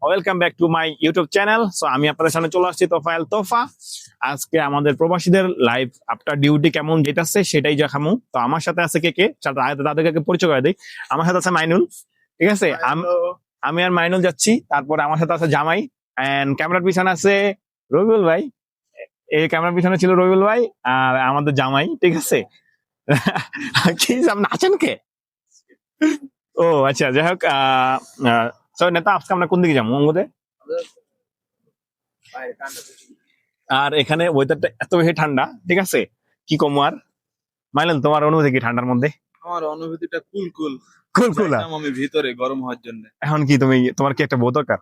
Welcome back to my YouTube channel. So আমি আপনাদের সামনে চলে আসছি তোফায়েল তোফা। আজকে আমাদের প্রবাসীদের লাইফ আফটার ডিউটি কেমন যেতেছে সেটাই দেখামু। তো আমার সাথে আছে কে কে, তাদেরকে পরিচয় করে দিই। আমার সাথে আছে মাইনুল, ঠিক আছে। আমি আর মাইনুল যাচ্ছি। তারপরে আমার সাথে আছে জামাই, এন্ড ক্যামেরার পিছনে আছে রবিউল ভাই। এই ক্যামেরার পিছনে ছিল রবিউল ভাই আর আমাদের জামাই, ঠিক আছে। কি আপনি আছেন কে? ও আচ্ছা, যাই হোক। নেতা, আজকে আমরা কোন দিকে যাবো মঙ্গলে? আর এখানে ওয়েদারটা এত বেশি ঠান্ডা, ঠিক আছে, কি কমু আর। মাইলেন, তোমার অনুভূতি কি ঠান্ডার মধ্যে? আমার অনুভূতিটা কুল কুল কুল কুল। চাইলাম আমি ভিতরে গরম হওয়ার জন্য। এখন কি তোমার কি একটা বউ দরকার?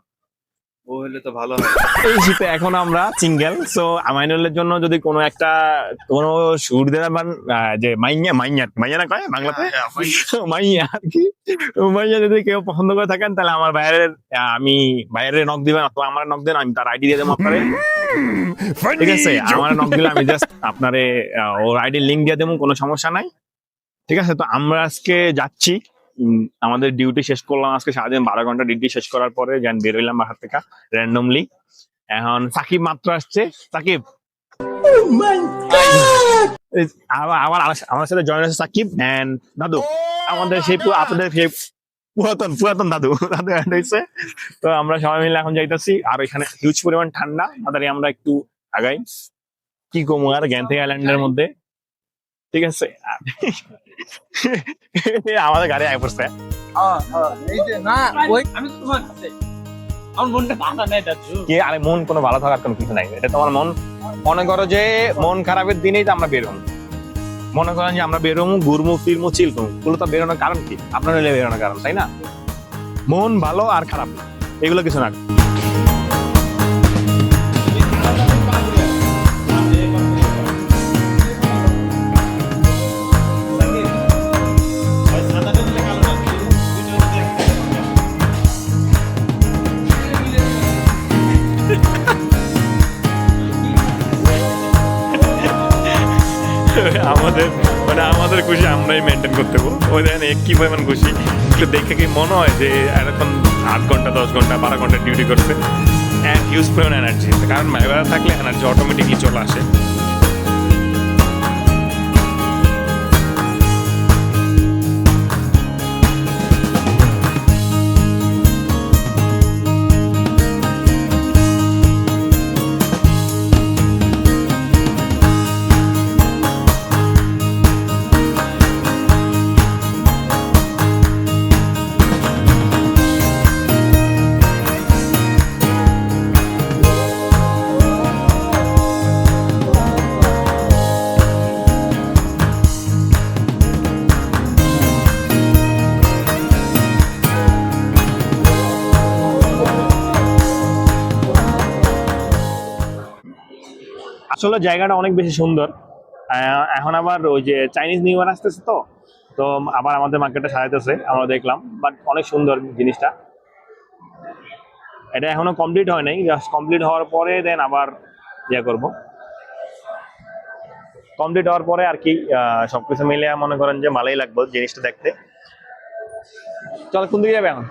ও হলে তো ভালো হয়। এই শীতে এখন আমরা সিঙ্গেল, সো মাইনুলের জন্য যদি কোনো একটা কোনো সুর দেওয়ার যে মাইয়া না কয় বাংলাতে, মাইয়া আর কি, মাইয়া যদি কেউ পছন্দ করে থাকেন তাহলে আমার আমি বাইরে নক দিবেন অথবা আমার নক দেন, আমি তার আইডি দিয়ে দেবো আপনারে, ঠিক আছে। আমার নক দিলে আমি জাস্ট আপনারে ওর আইডি লিঙ্ক দিয়ে দেবো, কোনো সমস্যা নাই, ঠিক আছে। তো আমরা আজকে যাচ্ছি, আমাদের ডিউটি শেষ করলাম আজকে সারাদিন 12 ঘন্টা ডিউটি শেষ করার পরে জ্ঞান বের হইলাম বাসার থেকে র্যান্ডমলি। এখন সাকিব মাত্র আসছে। সাকিব, আবার আমার সাথে জয়েন আছে সাকিব এন্ড দাদু, আমাদের সেই আপনাদের সেই পুরাতন দাদু অ্যাড হয়েছে। তো আমরা সবাই মিলে এখন যাইতেছি। আর এখানে হিউজ পরিমাণ ঠান্ডা, তাড়াতাড়ি আমরা একটু আগাই। কি কমু আর জ্ঞান থেকে আইল্যান্ডের মধ্যে, ঠিক আছে। আমাদের গাড়ি আগে পড়ছে। আরে মন কোনো ভালো থাকার কোনো কিছু নাই, এটা তোমার মন। মনে করো যে মন খারাপের দিনেই তো আমরা বেরোম, মনে করেন যে আমরা বেরোমু ঘুরমু ফিরমু চিল করবো, এগুলো তো বেরোনোর কারণ কি? আপনার বেরোনোর কারণ, তাই না? মন ভালো আর খারাপ এগুলো কিছু না। আমাদের খুশি আমরাই মেনটেন করতে পারবো। ওই দেখেন কি পরিমাণ খুশি, একটু দেখে কি মনে হয় যে এরকম 8 ঘন্টা 10 ঘন্টা 12 ঘন্টা ডিউটি করছে, হিউজ পরিমাণ এনার্জি। কারণ মাইবারা থাকলে এনার্জি অটোমেটিকলি চলে আসে। আসলে জায়গাটা অনেক বেশি সুন্দর। এখন আবার ওই যে চাইনিজ নিউ ইয়ার আসতেছে, তো তো আবার আমাদের মার্কেটটা সাজাইতেছে, আমরা দেখলাম। বাট অনেক সুন্দর জিনিসটা। এটা এখনো কমপ্লিট হয় নাই, জাস্ট কমপ্লিট হওয়ার পরে দেন আবার ইয়ে করবো। কমপ্লিট হওয়ার পরে আর কি সবকিছু মিলে মনে করেন যে ভালোই লাগবে জিনিসটা দেখতে। চল, কোন দিকে যাবে এখন?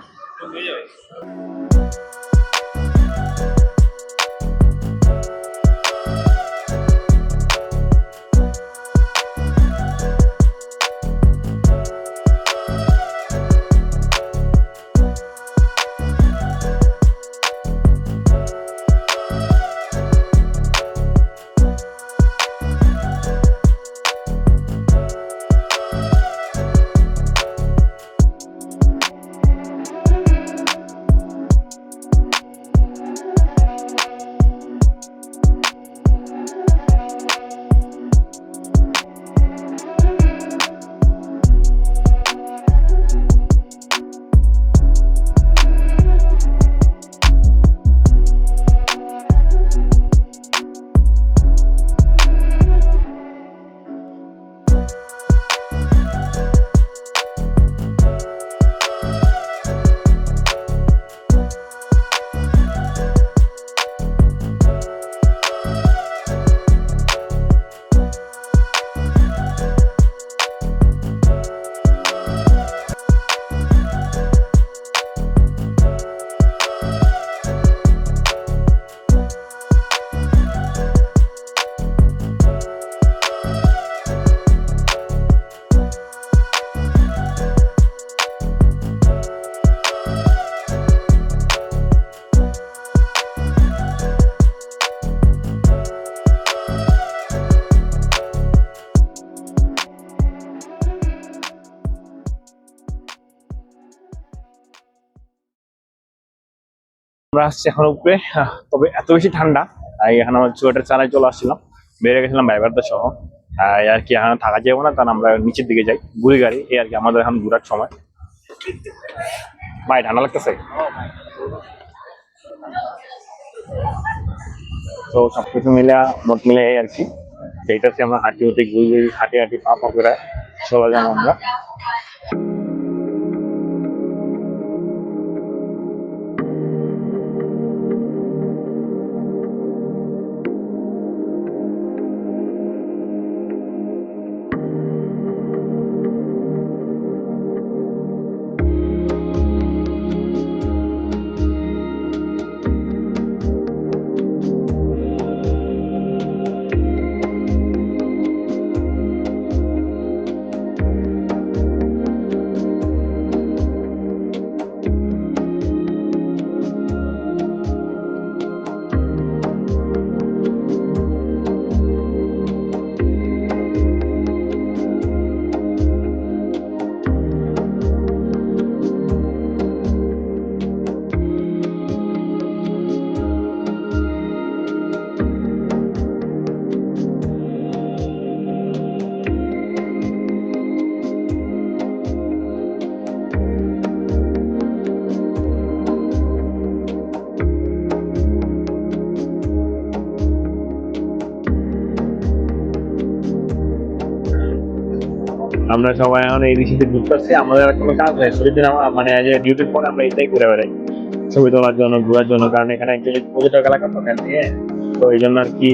আমরা আসছি এখন উপরে, তবে এত বেশি ঠান্ডা, এখানে আমার সোয়েটার চালায় চলে আসছিলাম, বেরিয়ে গেছিলাম ভাইবারদের সহ। আর কি এখানে থাকা যাবে না, কারণ আমরা নিচের দিকে যাই ঘুরি গাড়ি, এই আর কি আমাদের এখন ঘুরার সময়। ভাই ঠান্ডা লাগতেছে। তো সবকিছু মিলে মোট মিলে এই আর কি, যেটাতে আমরা হাঁটি হাঁটি ঘুরি ঘুরি হাঁটি হাঁটি পা পা করে চলে যাবো আমরা। আমরা সবাই এখন এই ঋষিতে ঘুরতেছি, আমাদের আর কোনো কাজ নেই, ছুটির দিন মানে ডিউটির পরে আমরা এটাই ঘুরে বেড়াই, ছবি তোলার জন্য ঘোরার জন্য, কারণ এখানে একচুয়ালি পর্যটক এলাকা তো জ্ঞান নিয়ে, তো এই জন্য আর কি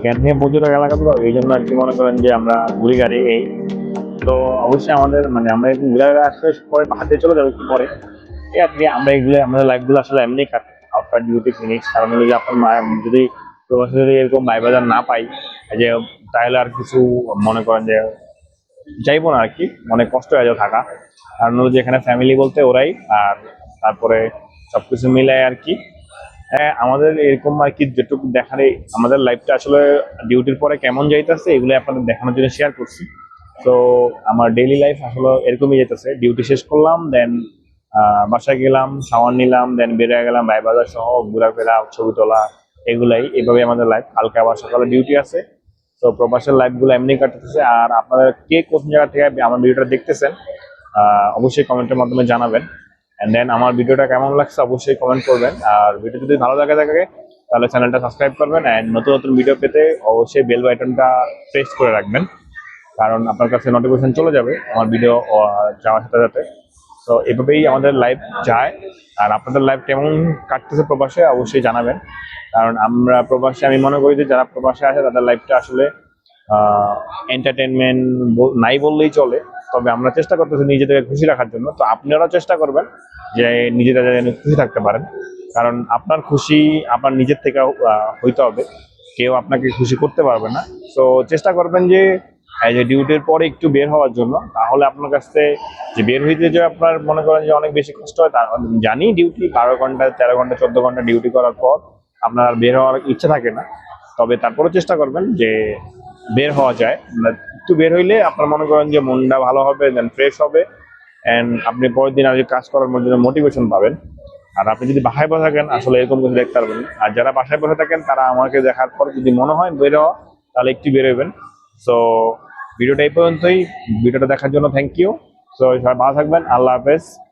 জ্ঞান নিয়ে পর্যটক এলাকা তো এই জন্য আর কি মনে করেন যে আমরা ঘুরি গাড়ি এই। তো অবশ্যই আমাদের মানে আমরা একটু ঘুরে আসলে পরে পাহাড় দিয়ে চলে যাবো একটু পরে, এই আর কি আমরা এগুলো আমাদের লাইফগুলো আসলে এমনি কাটে আফটার ডিউটি ফিনিশ। কারণ হলো যে আপনার যদি প্রবাসে যদি এরকম মাই বাজার না পাই যে, তাহলে আর কিছু মনে করেন যে যাইবো না আর কি, অনেক কষ্ট হয়ে যাবে থাকা। কারণ হলো যে এখানে ফ্যামিলি বলতে ওরাই, আর তারপরে সবকিছু মিলে আর কি। হ্যাঁ, আমাদের এরকম আর কি যেটুকু দেখার আমাদের লাইফটা আসলে ডিউটির পরে কেমন যাইতেছে এগুলো আপনাদের দেখানোর জন্য শেয়ার করছি। তো আমার ডেইলি লাইফ আসলে এরকমই যেতেছে, ডিউটি শেষ করলাম, দেন বাসায় গেলাম, শাওয়ার নিলাম, দেন বেরিয়ে গেলাম ভাই বাজার সহ ঘোরাফেরা ছবি তোলা, এগুলাই এভাবে আমাদের লাইফ। কালকে আবার সকালে ডিউটি আছে। তো প্রবাসের লাইফ গুলো এমনি কাটতেছে। আর আপনারা কে কোন জায়গা থেকে আমার ভিডিওটা দেখতেছেন অবশ্যই কমেন্টের মাধ্যমে জানাবেন। এন্ড দেন আমার ভিডিওটা কেমন লাগছে অবশ্যই কমেন্ট করবেন। আর ভিডিও যদি ভালো লাগে থাকে তাহলে চ্যানেলটা সাবস্ক্রাইব করবেন, এন্ড নতুন নতুন ভিডিও পেতে অবশ্যই বেল বাটনটা প্রেস করে রাখবেন, কারণ আপনার কাছে নোটিফিকেশন চলে যাবে আমার ভিডিও যাওয়ার সাথে সাথে। তো এভাবেই আমাদের লাইফ যায়। আর আপনাদের লাইফ কেমন কাটতেছে প্রবাসে অবশ্যই জানাবেন, কারণ আমরা প্রবাসে, আমি মনে করি যে যারা প্রবাসে আছে তাদের লাইফটা আসলে এন্টারটেনমেন্ট নাই বললেই চলে। তবে আমরা চেষ্টা করতেছি নিজেদেরকে খুশি রাখার জন্য। তো আপনারাও চেষ্টা করবেন যে নিজেরা যেন খুশি থাকতে পারেন, কারণ আপনার খুশি আপনার নিজের থেকে হইতে হবে, কেউ আপনাকে খুশি করতে পারবে না। তো চেষ্টা করবেন যে এই যে ডিউটির পরে একটু বের হওয়ার জন্য, তাহলে আপনার কাছে যে বের হইতে যে আপনার মনে করেন যে অনেক বেশি কষ্ট হয়, তা জানি ডিউটি 12 ঘন্টা 13 ঘন্টা 14 ঘন্টা ডিউটি করার পর আপনার আর বের হওয়ার ইচ্ছা থাকে না। তবে তারপরেও চেষ্টা করবেন যে বের হওয়া যায়, একটু বের হইলে আপনার মনে করেন যে মনটা ভালো হবে, দেন ফ্রেশ হবে, এন্ড আপনি পরের দিন আর কাজ করার জন্য মোটিভেশন পাবেন। আর আপনি যদি বাসায় বসে থাকেন আসলে এরকম কিছু দেখতে পারবেন না। আর যারা বাসায় বসে থাকেন তারা আমাকে দেখার পর যদি মনে হয় বের হওয়া, তাহলে একটু বের হইবেন। সো ভিডিওটা এই পর্যন্তই, ভিডিওটা দেখার জন্য থ্যাংক ইউ। সো সবাই ভালো থাকবেন, আল্লাহ হাফেজ।